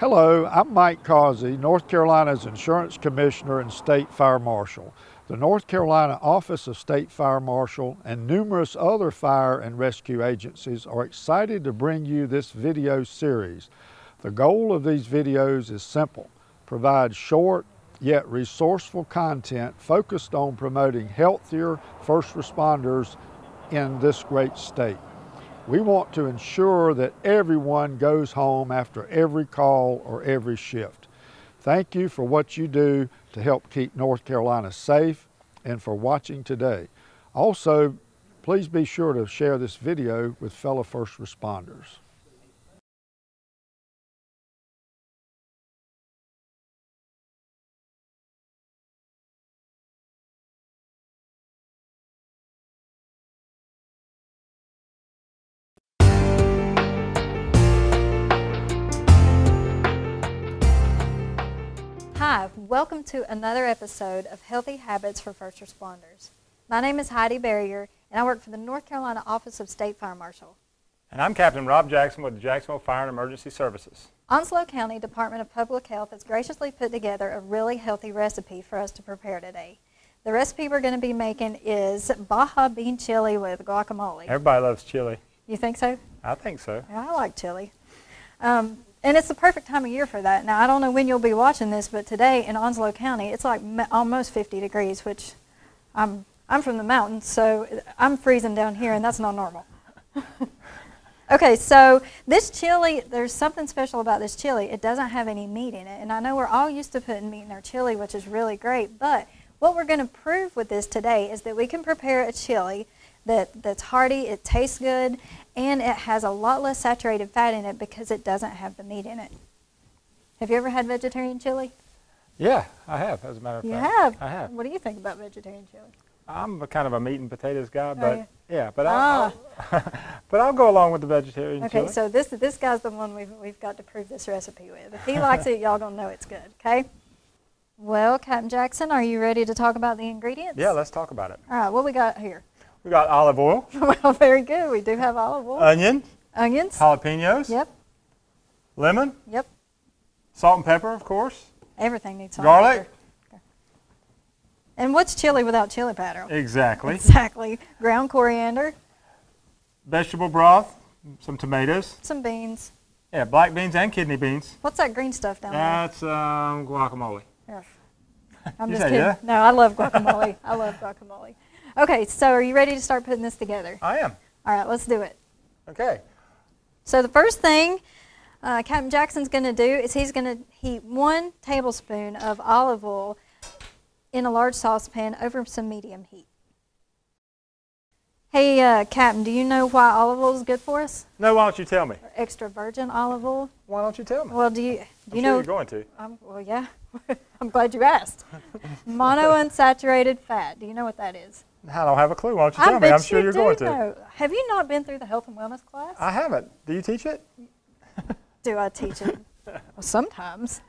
Hello, I'm Mike Causey, North Carolina's Insurance Commissioner and State Fire Marshal. The North Carolina Office of State Fire Marshal and numerous other fire and rescue agencies are excited to bring you this video series. The goal of these videos is simple: provide short yet resourceful content focused on promoting healthier first responders in this great state. We want to ensure that everyone goes home after every call or every shift. Thank you for what you do to help keep North Carolina safe and for watching today. Also, please be sure to share this video with fellow first responders. Hi, welcome to another episode of Healthy Habits for First Responders. My name is Heidi Barrier, and I work for the North Carolina Office of State Fire Marshal. And I'm Captain Rob Jackson with the Jacksonville Fire and Emergency Services. Onslow County Department of Public Health has graciously put together a really healthy recipe for us to prepare today. The recipe we're going to be making is Baja bean chili with guacamole. Everybody loves chili. You think so? I think so. Yeah, I like chili. And it's the perfect time of year for that. Now, I don't know when you'll be watching this, but today in Onslow County, it's like almost 50 degrees, which I'm from the mountains, so I'm freezing down here, and that's not normal. Okay, so this chili, there's something special about this chili. It doesn't have any meat in it, and I know we're all used to putting meat in our chili, which is really great, but what we're going to prove with this today is that we can prepare a chili that's hearty, it tastes good, and it has a lot less saturated fat in it because it doesn't have the meat in it. Have you ever had vegetarian chili? Yeah, I have, as a matter of fact. You have? I have. What do you think about vegetarian chili? I'm kind of a meat and potatoes guy, but yeah, but I'll go along with the vegetarian chili. Okay, so this guy's the one we've got to prove this recipe with. If he likes it, y'all gonna know it's good, okay? Well, Captain Jackson, are you ready to talk about the ingredients? Yeah, let's talk about it. All right, what we got here? We got olive oil. Well, very good. We do have olive oil. Onions. Jalapenos. Yep. Lemon. Yep. Salt and pepper, of course. Everything needs salt Garlic. and pepper. Okay. And what's chili without chili powder? Exactly. Exactly. Ground coriander. Vegetable broth. Some tomatoes. Some beans. Yeah, black beans and kidney beans. What's that green stuff down That's guacamole. there? I'm You just say kidding. yeah? No, I love guacamole. I love guacamole. Okay, so are you ready to start putting this together? I am. All right, let's do it. Okay. So the first thing Captain Jackson's going to do is he's going to heat 1 tablespoon of olive oil in a large saucepan over some medium heat. Hey, Captain, do you know why olive oil is good for us? No, why don't you tell me? Or extra virgin olive oil? Why don't you tell me? Well, do you I'm sure know? you're going to. Well, yeah. I'm glad you asked. Monounsaturated fat. Do you know what that is? I don't have a clue. Why don't you tell me? I'm sure you're going to. Know. Have you not been through the health and wellness class? I haven't. Do you teach it? Do I teach it? Well, sometimes.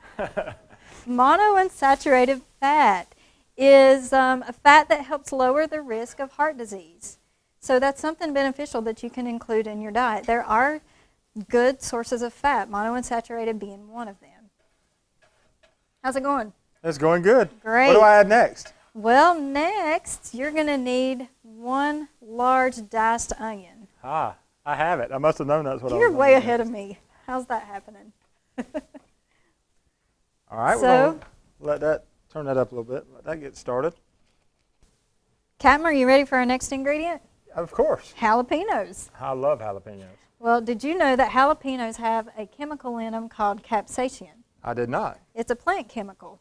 Monounsaturated fat is a fat that helps lower the risk of heart disease. So that's something beneficial that you can include in your diet. There are good sources of fat, monounsaturated being one of them. How's it going? It's going good. Great. What do I add next? Well, next, you're going to need 1 large diced onion. Ah, I have it. I must have known that's what I was You're gonna way do ahead next. of me. How's that happening? All right, So, we're going to turn that up a little bit. Let that get started. Captain, are you ready for our next ingredient? Of course. Jalapenos. I love jalapenos. Well, did you know that jalapenos have a chemical in them called capsaicin? I did not. It's a plant chemical.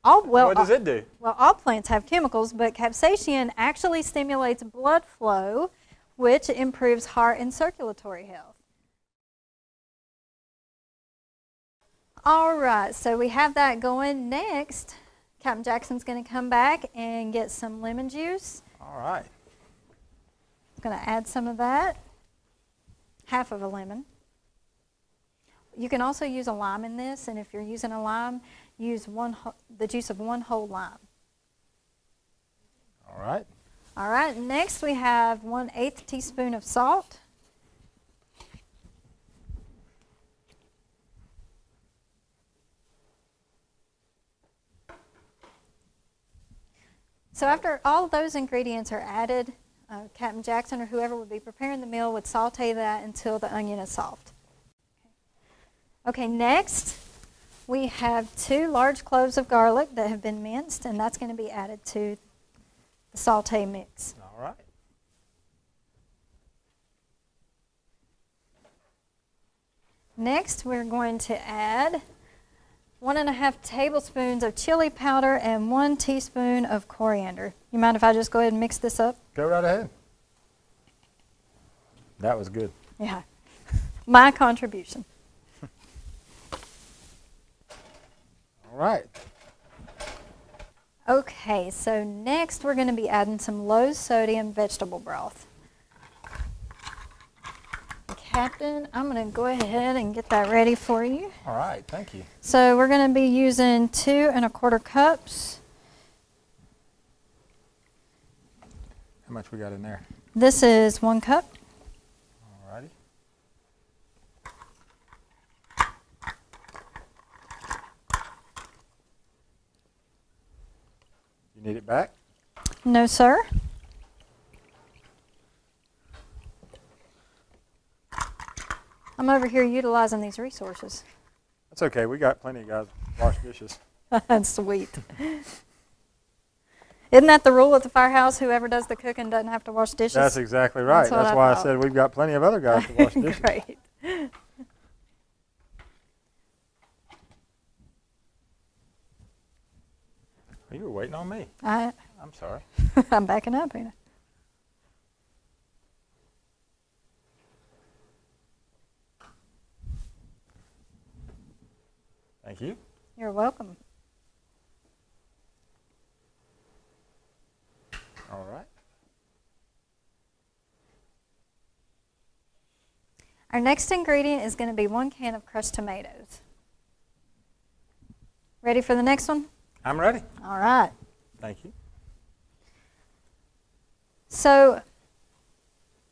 What does it do? Well, all plants have chemicals, but capsaicin actually stimulates blood flow, which improves heart and circulatory health. All right, so we have that going. Next, Captain Jackson's going to come back and get some lemon juice. All right. I'm going to add some of that, half of a lemon. You can also use a lime in this, and if you're using a lime, use the juice of 1 whole lime. All right. All right, next we have 1/8 teaspoon of salt. So after all of those ingredients are added, Captain Jackson or whoever would be preparing the meal would saute that until the onion is soft. Okay, next we have 2 large cloves of garlic that have been minced, and that's going to be added to the saute mix. All right. Next, we're going to add 1½ tablespoons of chili powder and 1 teaspoon of coriander. You mind if I just go ahead and mix this up? Go right ahead. That was good. Yeah, my contribution. All right. Okay, so next we're going to be adding some low sodium vegetable broth. Captain, I'm going to go ahead and get that ready for you. All right, thank you. So we're going to be using 2 1/4 cups. How much we got in there? This is 1 cup. All righty. You need it back? No, sir. I'm over here utilizing these resources. That's okay. We got plenty of guys to wash dishes. That's sweet. Isn't that the rule at the firehouse? Whoever does the cooking doesn't have to wash dishes? That's exactly right. That's what That's I why thought. I said we've got plenty of other guys to wash dishes. Great. You were waiting on me. I'm sorry. backing up, ain't I? Thank you. You're welcome. All right. Our next ingredient is going to be 1 can of crushed tomatoes. Ready for the next one? I'm ready. All right. Thank you. So,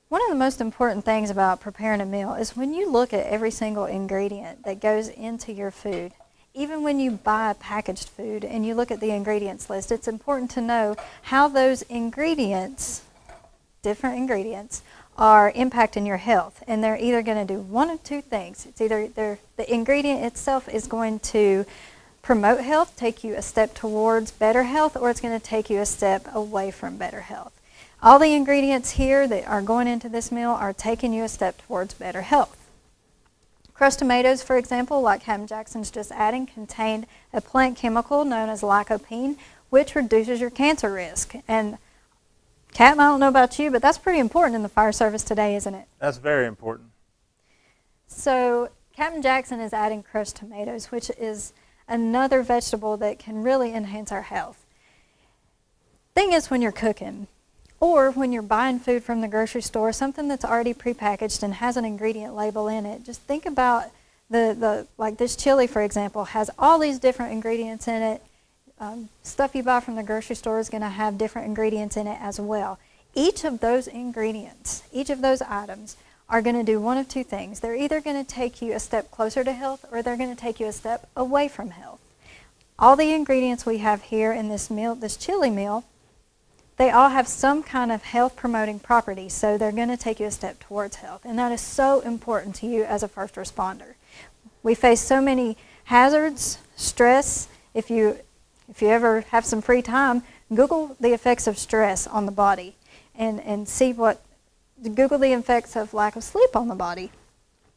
one of the most important things about preparing a meal is when you look at every single ingredient that goes into your food, even when you buy packaged food and you look at the ingredients list, it's important to know how those ingredients, different ingredients, are impacting your health. And they're either going to do one of 2 things. It's either the ingredient itself is going to promote health, take you a step towards better health, or it's going to take you a step away from better health. All the ingredients here that are going into this meal are taking you a step towards better health. Crushed tomatoes, for example, like Captain Jackson's just adding, contain a plant chemical known as lycopene, which reduces your cancer risk. And Captain, I don't know about you, but that's pretty important in the fire service today, isn't it? That's very important. So Captain Jackson is adding crushed tomatoes, which is another vegetable that can really enhance our health. Thing is, when you're cooking, or when you're buying food from the grocery store, something that's already prepackaged and has an ingredient label in it, just think about like this chili, for example, has all these different ingredients in it. Stuff you buy from the grocery store is going to have different ingredients in it as well. Each of those ingredients, each of those items are going to do one of 2 things. They're either going to take you a step closer to health, or they're going to take you a step away from health. All the ingredients we have here in this meal, this chili meal, they all have some kind of health promoting property, so they're going to take you a step towards health. And that is so important to you as a first responder. We face so many hazards, stress. If you ever have some free time, Google the effects of stress on the body and see Google the effects of lack of sleep on the body.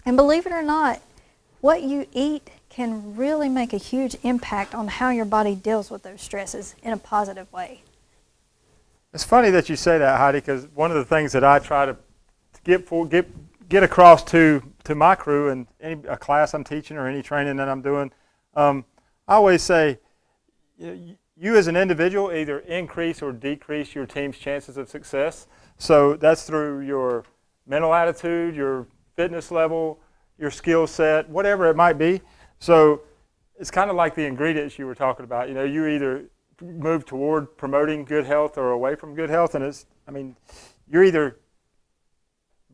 And believe it or not, what you eat can really make a huge impact on how your body deals with those stresses in a positive way. It's funny that you say that, Heidi, because one of the things that I try to get across to my crew and a class I'm teaching or any training that I'm doing, I always say, you as an individual either increase or decrease your team's chances of success. So that's through your mental attitude, your fitness level, your skill set, whatever it might be. So it's kind of like the ingredients you were talking about. You either move toward promoting good health or away from good health, and you're either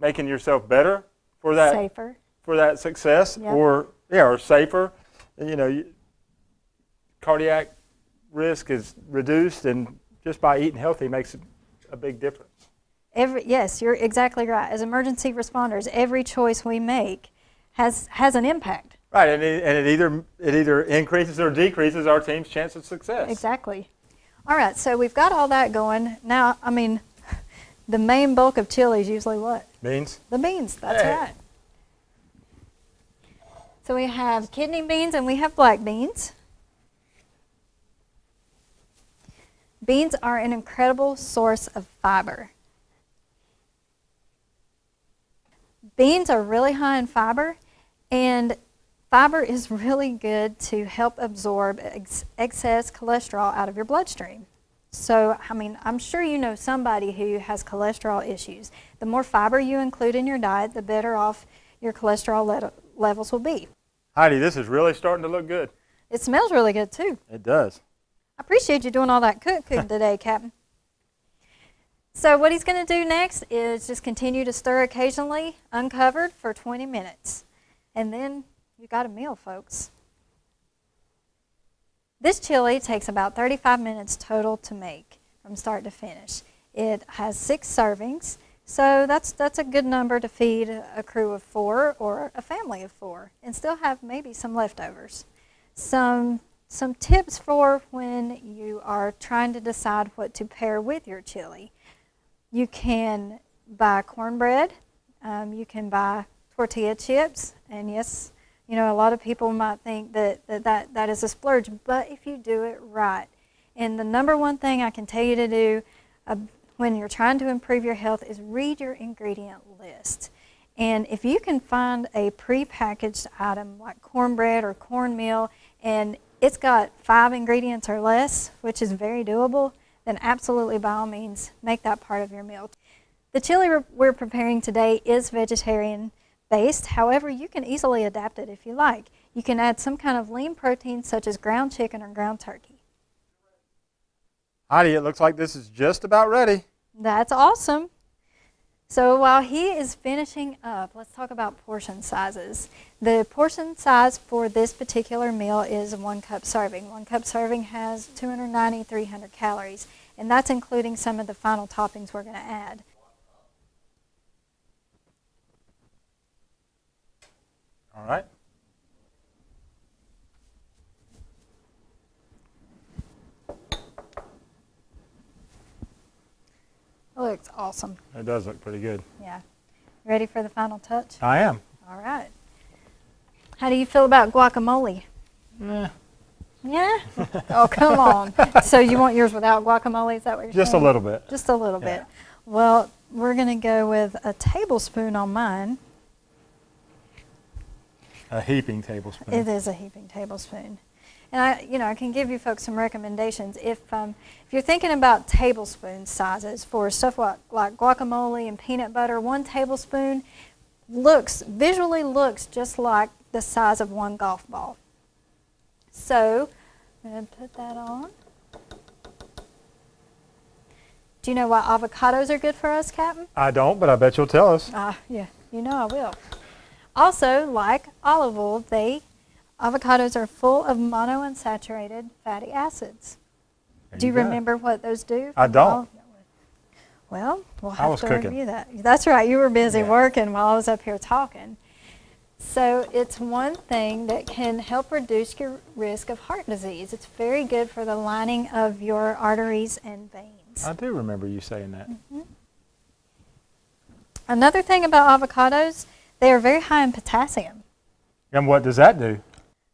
making yourself better for that success, yep, or safer. Cardiac risk is reduced, and just by eating healthy makes a big difference. Yes, you're exactly right. As emergency responders, every choice we make has an impact. Right, and it either increases or decreases our team's chance of success. Exactly. All right, so we've got all that going. Now, I mean, the main bulk of chili is usually what? Beans. The beans, that's right. So we have kidney beans and we have black beans. Beans are an incredible source of fiber. Beans are really high in fiber, and fiber is really good to help absorb excess cholesterol out of your bloodstream. So, I mean, I'm sure you know somebody who has cholesterol issues. The more fiber you include in your diet, the better off your cholesterol levels will be. Heidi, this is really starting to look good. It smells really good, too. It does. I appreciate you doing all that cooking today, Captain. So what he's going to do next is just continue to stir occasionally, uncovered, for 20 minutes. And then you got a meal, folks. This chili takes about 35 minutes total to make from start to finish. It has 6 servings, so that's a good number to feed a crew of 4 or a family of 4 and still have maybe some leftovers. Some tips for when you are trying to decide what to pair with your chili. You can buy cornbread, you can buy tortilla chips, and yes, you know, a lot of people might think that is a splurge, but if you do it right. And the number one thing I can tell you to do when you're trying to improve your health is read your ingredient list. And if you can find a pre-packaged item like cornbread or cornmeal, and it's got 5 ingredients or less, which is very doable, then absolutely, by all means, make that part of your meal. The chili we're preparing today is vegetarian based. However, you can easily adapt it if you like. You can add some kind of lean protein such as ground chicken or ground turkey. Heidi, it looks like this is just about ready. That's awesome. So while he is finishing up, let's talk about portion sizes. The portion size for this particular meal is a 1 cup serving. 1 cup serving has 290, 300 calories, and that's including some of the final toppings we're going to add. All right. It looks awesome. It does look pretty good. Yeah. Ready for the final touch? I am. All right. How do you feel about guacamole? Eh. Yeah? Oh, come on. So you want yours without guacamole? Is that what you're saying? Just a little bit. Just a little Yeah. bit. Well, we're going to go with a tablespoon on mine. A heaping tablespoon. It is a heaping tablespoon. And I can give you folks some recommendations. If you're thinking about tablespoon sizes for stuff like guacamole and peanut butter, 1 tablespoon visually looks just like the size of 1 golf ball. So I'm going to put that on. Do you know why avocados are good for us, Captain? I don't, but I bet you'll tell us. Yeah, you know I will. Also, like olive oil, avocados are full of monounsaturated fatty acids. Do you remember what those do? I don't. Well, we'll have to cooking. review that. That's right. You were busy Yeah. working while I was up here talking. So it's one thing that can help reduce your risk of heart disease. It's very good for the lining of your arteries and veins. I do remember you saying that. Mm-hmm. Another thing about avocados, they are very high in potassium. And what does that do?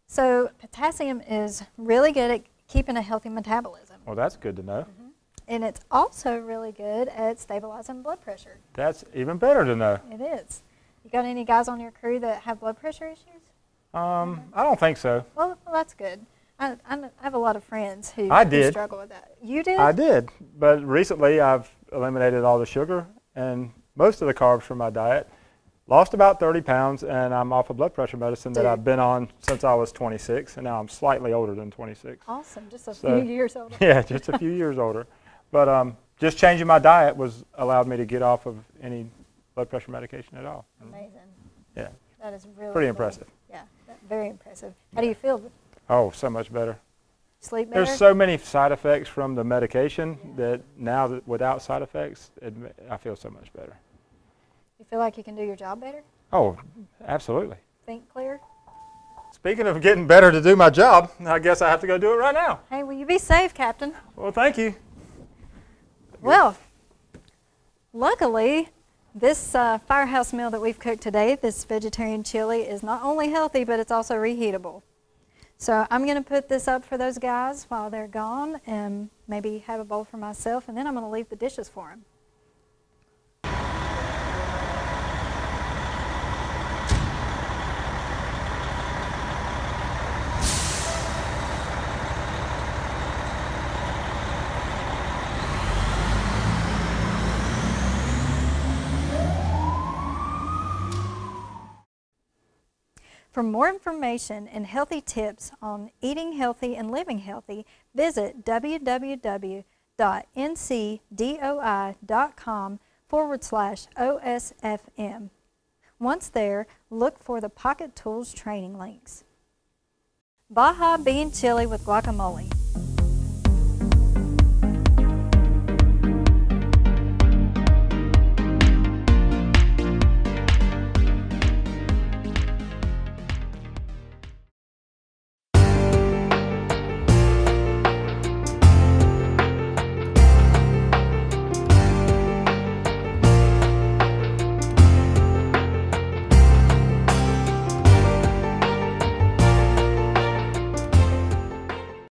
So potassium is really good at keeping a healthy metabolism. Well, that's good to know. Mm-hmm. And it's also really good at stabilizing blood pressure. That's even better to know. It is. You got any guys on your crew that have blood pressure issues? I don't think so. Well, that's good. I have a lot of friends who struggle with that. You did? I did, but recently I've eliminated all the sugar and most of the carbs from my diet. Lost about 30 pounds, and I'm off of blood pressure medicine that I've been on since I was 26, and now I'm slightly older than 26. Awesome, just a few years older. Yeah, just a few years older. But just changing my diet allowed me to get off of any blood pressure medication at all. Amazing. Yeah. That is really pretty impressive. Yeah, very impressive. How do you feel? Oh, so much better. Sleep better? There's so many side effects from the medication that now that without side effects, I feel so much better. You feel like you can do your job better? Oh, absolutely. Think clear? Speaking of getting better to do my job, I guess I have to go do it right now. Hey, will you be safe, Captain? Well, thank you. Well, luckily, this firehouse meal that we've cooked today, this vegetarian chili, is not only healthy, but it's also reheatable. So I'm going to put this up for those guys while they're gone and maybe have a bowl for myself, and then I'm going to leave the dishes for them. For more information and healthy tips on eating healthy and living healthy, visit www.ncdoi.com/OSFM. Once there, look for the Pocket Tools training links. Baja Bean Chili with Guacamole.